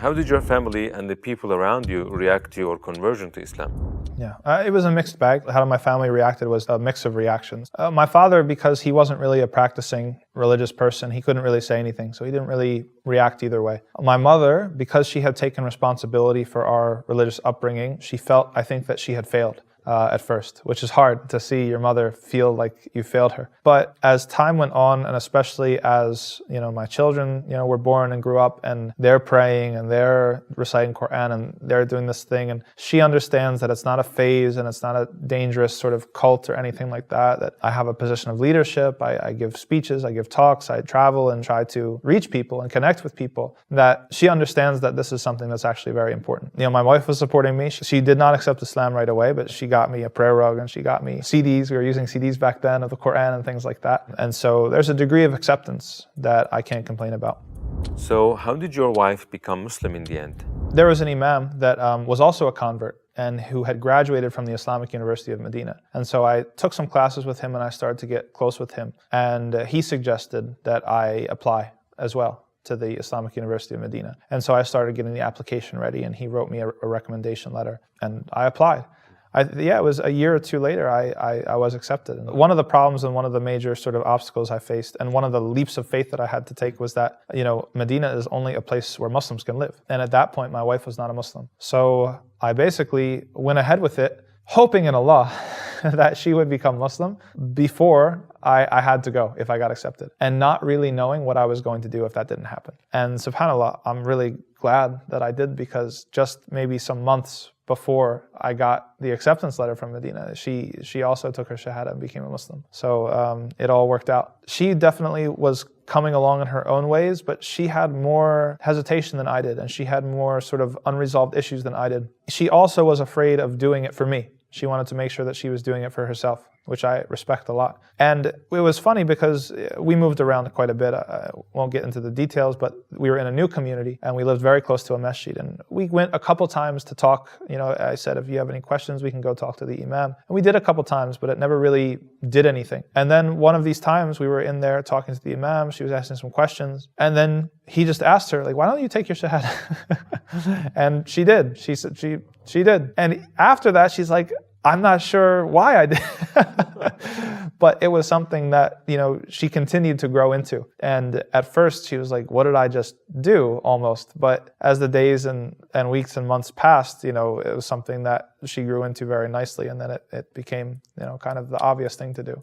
How did your family and the people around you react to your conversion to Islam? Yeah, it was a mixed bag. How my family reacted was a mix of reactions. My father, because he wasn't really a practicing religious person, he couldn't really say anything, so he didn't really react either way. My mother, because she had taken responsibility for our religious upbringing, she felt, I think, that she had failed. At first, which is hard to see your mother feel like you failed her. But as time went on, and especially as my children were born and grew up, and they're praying and they're reciting Quran and they're doing this thing, and she understands that it's not a phase and it's not a dangerous sort of cult or anything like that. That I have a position of leadership. I give speeches, I give talks, I travel and try to reach people and connect with people. That she understands that this is something that's actually very important. My wife was supporting me. She did not accept Islam right away, but she got me a prayer rug and she got me CDs. We were using CDs back then of the Quran and things like that. And so there's a degree of acceptance that I can't complain about. So how did your wife become Muslim in the end? There was an Imam that was also a convert and who had graduated from the Islamic University of Medina. And so I took some classes with him and I started to get close with him. And he suggested that I apply as well to the Islamic University of Medina. And so I started getting the application ready and he wrote me a recommendation letter and I applied. It was a year or two later I was accepted. And one of the problems and one of the major sort of obstacles I faced and one of the leaps of faith that I had to take was that, Medina is only a place where Muslims can live. And at that point, my wife was not a Muslim. So I basically went ahead with it, hoping in Allah that she would become Muslim before I had to go if I got accepted, and not really knowing what I was going to do if that didn't happen. And subhanAllah, I'm really glad that I did, because just maybe some months before I got the acceptance letter from Medina, she also took her Shahada and became a Muslim. So it all worked out. She definitely was coming along in her own ways, but she had more hesitation than I did, and she had more sort of unresolved issues than I did. She also was afraid of doing it for me. She wanted to make sure that she was doing it for herself, which I respect a lot. And it was funny because we moved around quite a bit. I won't get into the details, but we were in a new community and we lived very close to a masjid. And we went a couple times to talk. I said, if you have any questions, we can go talk to the Imam. And we did a couple times, but it never really did anything. And then one of these times we were in there talking to the Imam. She was asking some questions. And then he just asked her, why don't you take your Shahada? And she did. She said she did. And after that, she's like, I'm not sure why I did. But it was something that, she continued to grow into. And at first she was like, what did I just do almost? But as the days and weeks and months passed, it was something that she grew into very nicely. And then it became, kind of the obvious thing to do.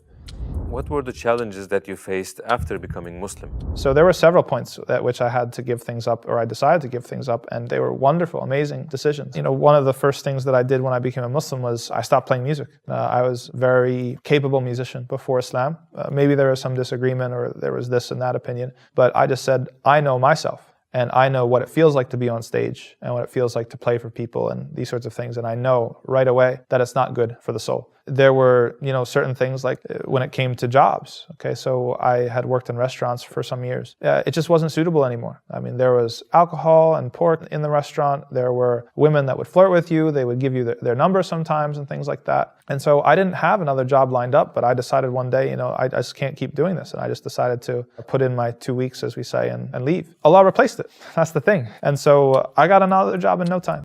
What were the challenges that you faced after becoming Muslim? So there were several points at which I had to give things up, or I decided to give things up, and they were wonderful, amazing decisions. One of the first things that I did when I became a Muslim was I stopped playing music. I was a very capable musician before Islam. Maybe there was some disagreement or there was this and that opinion, but I just said, I know myself. And I know what it feels like to be on stage and what it feels like to play for people and these sorts of things. And I know right away that it's not good for the soul. There were, certain things like when it came to jobs. Okay, so I had worked in restaurants for some years. It just wasn't suitable anymore. I mean, there was alcohol and pork in the restaurant. There were women that would flirt with you. They would give you their number sometimes and things like that. And so I didn't have another job lined up, but I decided one day, I just can't keep doing this. And I just decided to put in my 2 weeks, as we say, and leave. Allah replaced it. That's the thing. And so I got another job in no time.